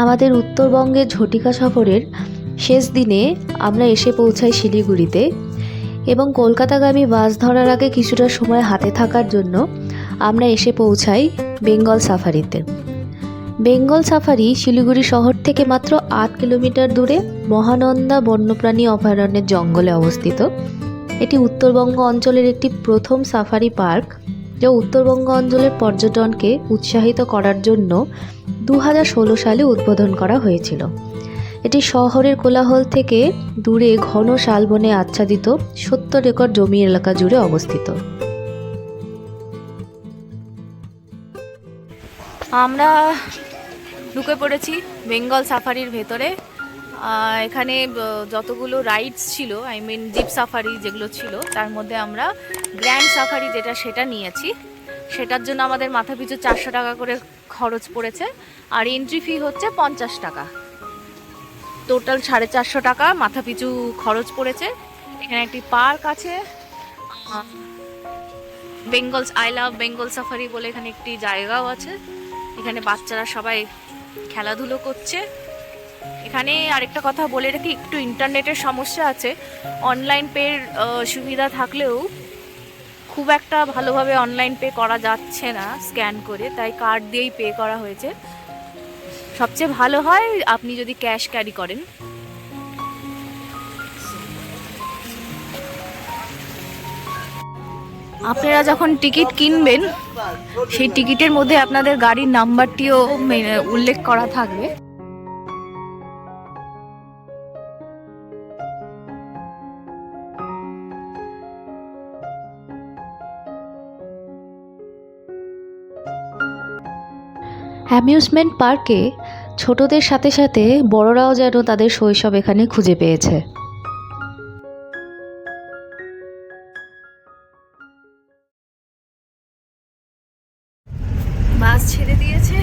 আমাদের উত্তরবঙ্গের ঝটিকা সফরের শেষ দিনে আমরা এসে পৌঁছাই শিলিগুড়িতে এবং কলকাতাগামী বাস ধরার আগে কিছুটা সময় হাতে থাকার জন্য আমরা এসে পৌঁছাই বেঙ্গল সাফারিতে। বেঙ্গল সাফারি শিলিগুড়ি শহর থেকে মাত্র ৮ কিলোমিটার দূরে মহানন্দা বন্যপ্রাণী অভয়ারণ্যের জঙ্গলে অবস্থিত। এটি উত্তরবঙ্গ অঞ্চলের একটি প্রথম সাফারি পার্ক, যা উত্তরবঙ্গ অঞ্চলের পর্যটনকে উৎসাহিত করার জন্য 2016 সালে উদ্বোধন করা হয়েছিল। এটি শহরের কোলাহল থেকে দূরে ঘন শালবনে আচ্ছাদিত 70 একর জমি এলাকা জুড়ে অবস্থিত। আমরা ঢুকে পড়েছি বেঙ্গল সাফারির ভেতরে। এখানে যতগুলো রাইডস ছিল, জিপ সাফারি যেগুলো ছিল, তার মধ্যে আমরা গ্র্যান্ড সাফারি সেটা নিয়েছি। সেটার জন্য আমাদের মাথাপিছু 400 টাকা করে খরচ পড়েছে, আর এন্ট্রি ফি হচ্ছে 50 টাকা। টোটাল 450 টাকা মাথাপিছু খরচ পড়েছে। এখানে একটি পার্ক আছে, আই লাভ বেঙ্গল সাফারি বলে এখানে একটি জায়গাও আছে। এখানে বাচ্চারা সবাই খেলাধুলো করছে। এখানে আরেকটা কথা বলে রাখি, একটু ইন্টারনেটের সমস্যা আছে। অনলাইন পের সুবিধা থাকলেও খুব একটা ভালোভাবে অনলাইন পে করা যাচ্ছে না স্ক্যান করে, তাই কার্ড দিয়েই পে করা হয়েছে। সবচেয়ে ভালো হয় আপনি যদি ক্যাশ ক্যারি করেন। আপনারা যখন টিকিট কিনবেন, সেই টিকিটের মধ্যে আপনাদের গাড়ির নাম্বারটিও উল্লেখ করা থাকবে। অ্যামিউজমেন্ট পার্কে ছোটদের সাথে সাথে বড়রাও যেন তাদের শৈশব এখানে খুঁজে পেয়েছে। বাস ছেড়ে দিয়েছে।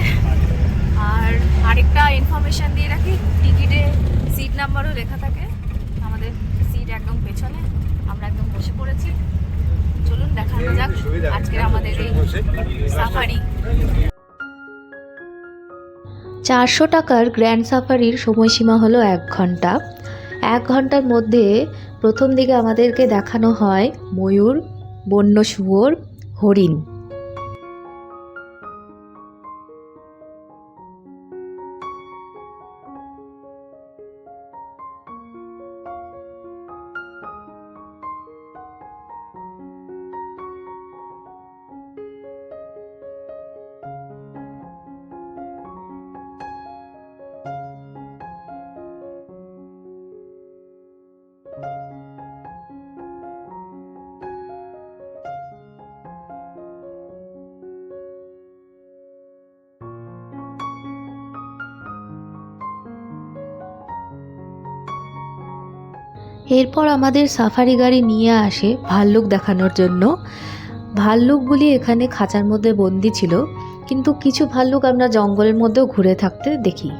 আর আরেকটা ইনফরমেশন দিয়ে রাখি, টিকিটে সিট নাম্বারও লেখা থাকে। আমাদের সিট একদম পেছনে, আমরা একদম বসে পড়েছি। চলুন দেখানো যাক আজকের আমাদের এই সাফারি। 400 টাকার গ্র্যান্ড সাফারির সময়সীমা হলো 1 ঘন্টা। 1 ঘন্টার মধ্যে প্রথম দিকে আমাদেরকে দেখানো হয় ময়ূর, বন্য শুয়োর, হরিণ। এরপর আমাদের সাফারি গাড়ি নিয়ে আসে ভাল্লুক দেখানোর জন্য। ভাল্লুকগুলি এখানে খাঁচার মধ্যে বন্দি ছিল, কিন্তু কিছু ভাল্লুক আমরা জঙ্গলের মধ্যেও ঘুরে থাকতে দেখি।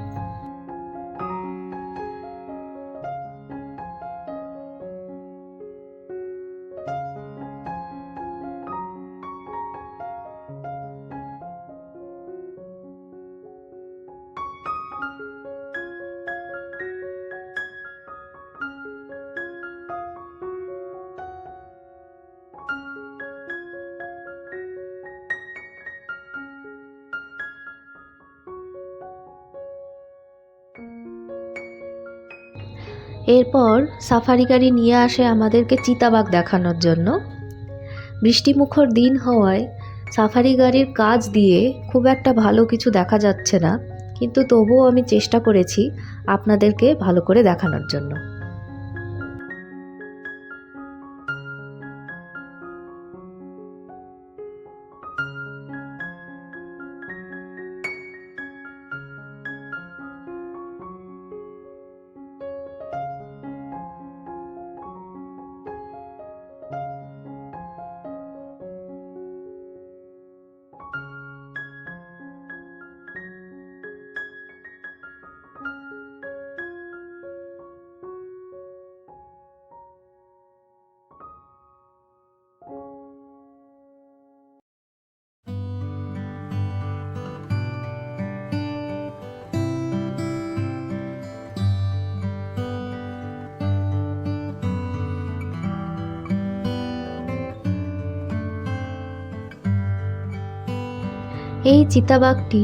এরপর সাফারি গাড়ি নিয়ে আসে আমাদেরকে চিতাবাঘ দেখানোর জন্য। বৃষ্টিমুখর দিন হওয়ায় সাফারি গাড়ির কাজ দিয়ে খুব একটা ভালো কিছু দেখা যাচ্ছে না, কিন্তু তবুও আমি চেষ্টা করেছি আপনাদেরকে ভালো করে দেখানোর জন্য। এই চিতাবাঘটি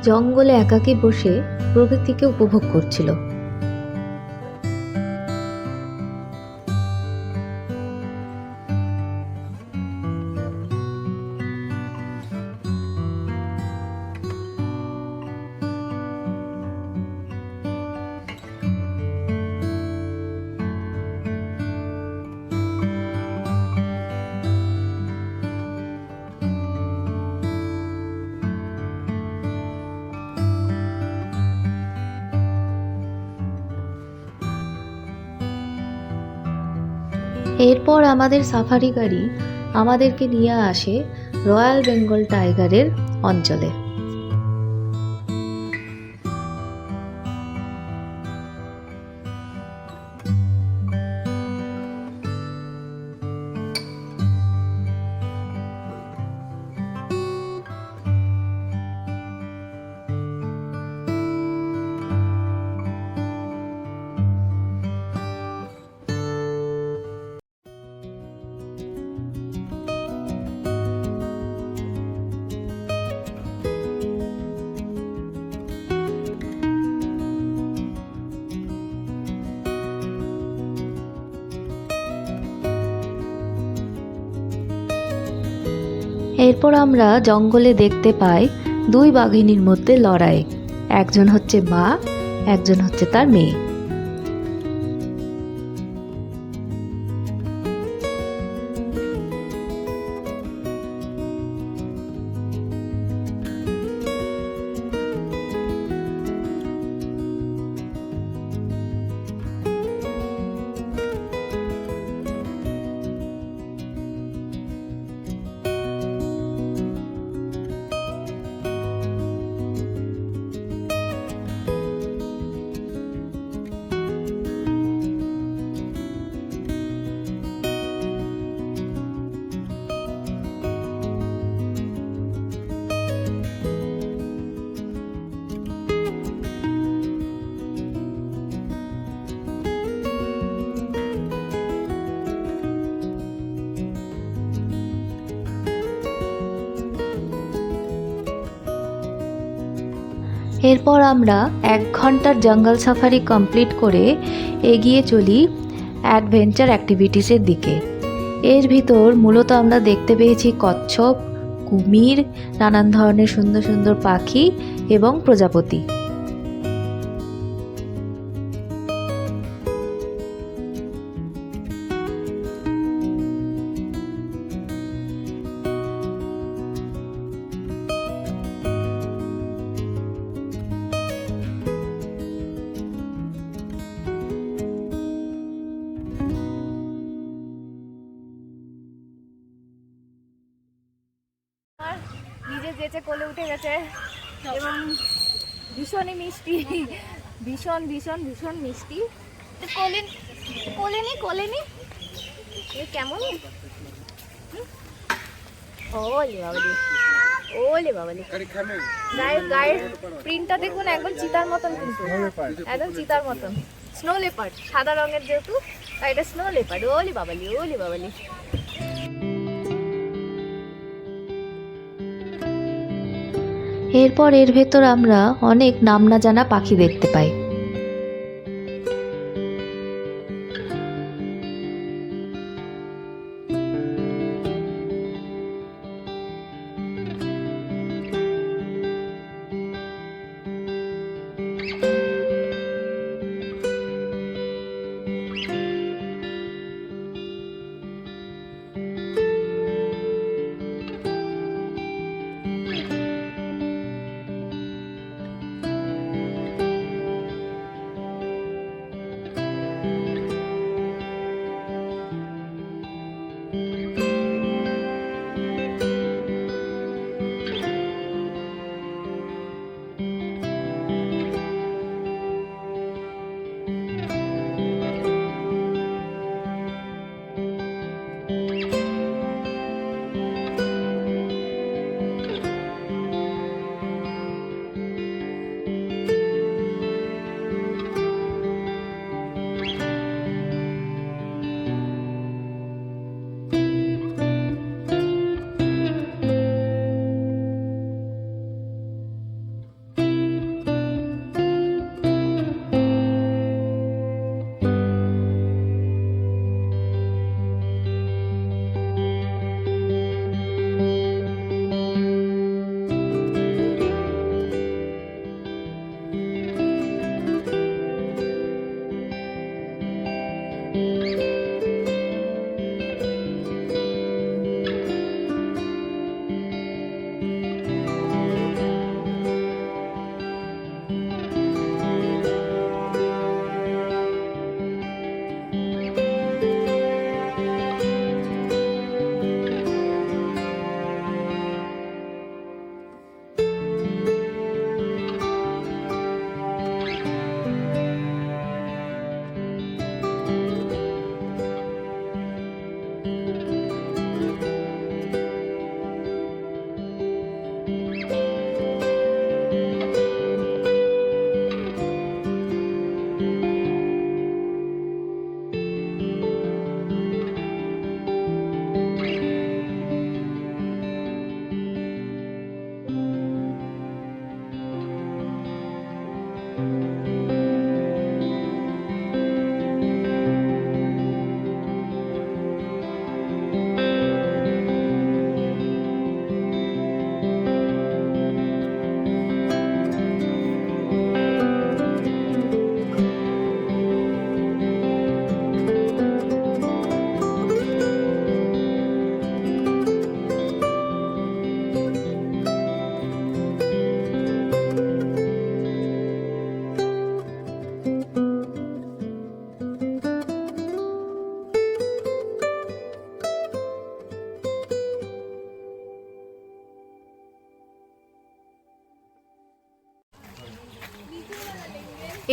জঙ্গলে একাকী বসে প্রকৃতিকে উপভোগ করছিল। এরপর আমাদের সাফারি গাড়ি আমাদেরকে নিয়ে আসে রয়্যাল বেঙ্গল টাইগারের অঞ্চলে। এরপর আমরা জঙ্গলে দেখতে পাই দুই বাঘিনীর মধ্যে লড়াই। একজন হচ্ছে মা, একজন হচ্ছে তার মেয়ে। এরপর আমরা 1 ঘন্টার জঙ্গল সাফারি কমপ্লিট করে এগিয়ে চলি অ্যাডভেঞ্চার অ্যাক্টিভিটিসের দিকে। এর ভিতর মূলত আমরা দেখতে পেয়েছি কচ্ছপ, কুমির, নানান ধরনের সুন্দর সুন্দর পাখি এবং প্রজাপতি। নিজে যেচে কোলে উঠে গেছে এবং ভীষণই মিষ্টি, ভীষণ ভীষণ ভীষণ মিষ্টি। কোলে কোলে নি কোলে নি এ কেমন? ওলে বাবালি, ওলে বাবালি। গায়ের প্রিন্টটা দেখুন, একদম চিতার মতন, কিন্তু একদম চিতার মতন। স্নো লেপার্ড, সাদা রঙের যেহেতু, আর এটা স্নো লেপার্ড। ওলে বাবালি, ওলে বাবালি। এরপর এর ভেতর আমরা অনেক নাম না জানা পাখি দেখতে পাই।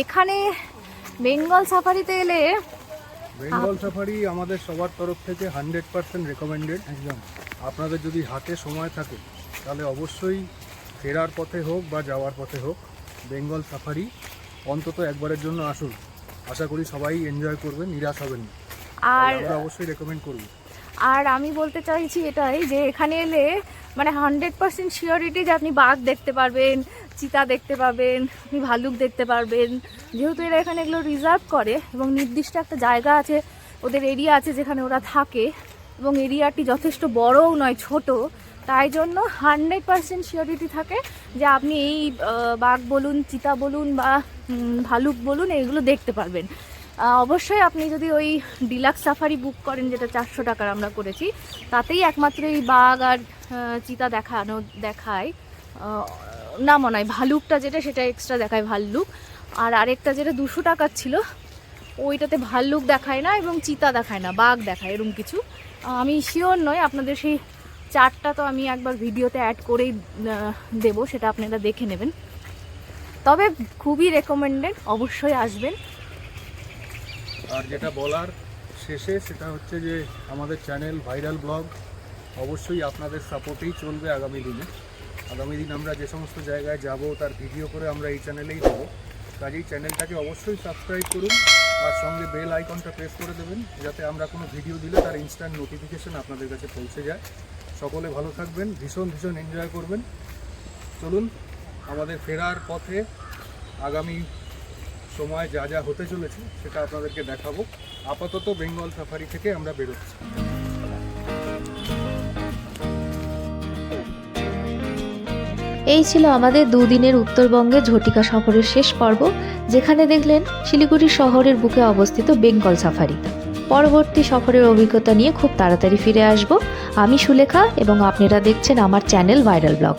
এখানে বেঙ্গল সাফারিতে এলে বেঙ্গল সাফারি আমাদের সবার তরফ থেকে 100% রেকমেন্ডেড। একদম আপনাদের যদি হাতে সময় থাকে তাহলে অবশ্যই ফেরার পথে হোক বা যাওয়ার পথে হোক বেঙ্গল সাফারি অন্তত একবারের জন্য আসুন। আশা করি সবাই এনজয় করবেন, নিরাশ হবেন না। আর আমরা অবশ্যই রেকমেন্ড করব। আর আমি বলতে চাইছি এটাই যে এখানে এলে মানে 100% শিওরিটি যে আপনি বাঘ দেখতে পারবেন, চিতা দেখতে পাবেন, আপনি ভালুক দেখতে পারবেন। যেহেতু এরা এখানে এগুলো রিজার্ভ করে এবং নির্দিষ্ট একটা জায়গা আছে, ওদের এরিয়া আছে যেখানে ওরা থাকে, এবং এরিয়াটি যথেষ্ট বড়ও নয়, ছোট। তাই জন্য 100% শিওরিটি থাকে যে আপনি এই বাঘ বলুন, চিতা বলুন বা ভালুক বলুন, এইগুলো দেখতে পারবেন। অবশ্যই আপনি যদি ওই ডিলাক্স সাফারি বুক করেন, যেটা 400 টাকার আমরা করেছি, তাতেই একমাত্র এই বাঘ আর চিতা দেখায় না, মনে হয় ভালুকটা যেটা সেটা এক্সট্রা দেখায়, ভাল্লুক। আর আরেকটা যেটা 200 টাকার ছিল ওইটাতে ভাল্লুক দেখায় না এবং চিতা দেখায় না, বাঘ দেখায়, এরকম কিছু। আমি শিওর নয়, আপনাদের সেই চার্টটা তো আমি একবার ভিডিওতে অ্যাড করেই দেবো, সেটা আপনারা দেখে নেবেন। তবে খুবই রেকমেন্ডেড, অবশ্যই আসবেন। আর যেটা বলার শেষে সেটা হচ্ছে যে আমাদের চ্যানেল ভাইরাল ব্লগ অবশ্যই আপনাদের সাপোর্টেই চলবে আগামী দিনে। আগামী দিন আমরা যে সমস্ত জায়গায় যাব তার ভিডিও করে আমরা এই চ্যানেলেই দেবো। কাজেই চ্যানেলটাকে অবশ্যই সাবস্ক্রাইব করুন আর সঙ্গে বেল আইকনটা প্রেস করে দেবেন, যাতে আমরা কোনো ভিডিও দিলে তার ইনস্ট্যান্ট নোটিফিকেশন আপনাদের কাছে পৌঁছে যায়। সকলে ভালো থাকবেন, ভীষণ এনজয় করবেন। চলুন আমাদের ফেরার পথে আগামী সময় যা যা হতে চলেছে সেটা আপনাদেরকে দেখাবো। আপাতত বেঙ্গল সাফারি থেকে আমরা বেরোচ্ছি। এই ছিল আমাদের দুদিনের উত্তরবঙ্গে ঝটিকা সফরের শেষ পর্ব, যেখানে দেখলেন শিলিগুড়ি শহরের বুকে অবস্থিত বেঙ্গল সাফারি। পরবর্তী সফরের অভিজ্ঞতা নিয়ে খুব তাড়াতাড়ি ফিরে আসব। আমি সুলেখা এবং আপনারা দেখছেন আমার চ্যানেল ভাইরাল ব্লগ।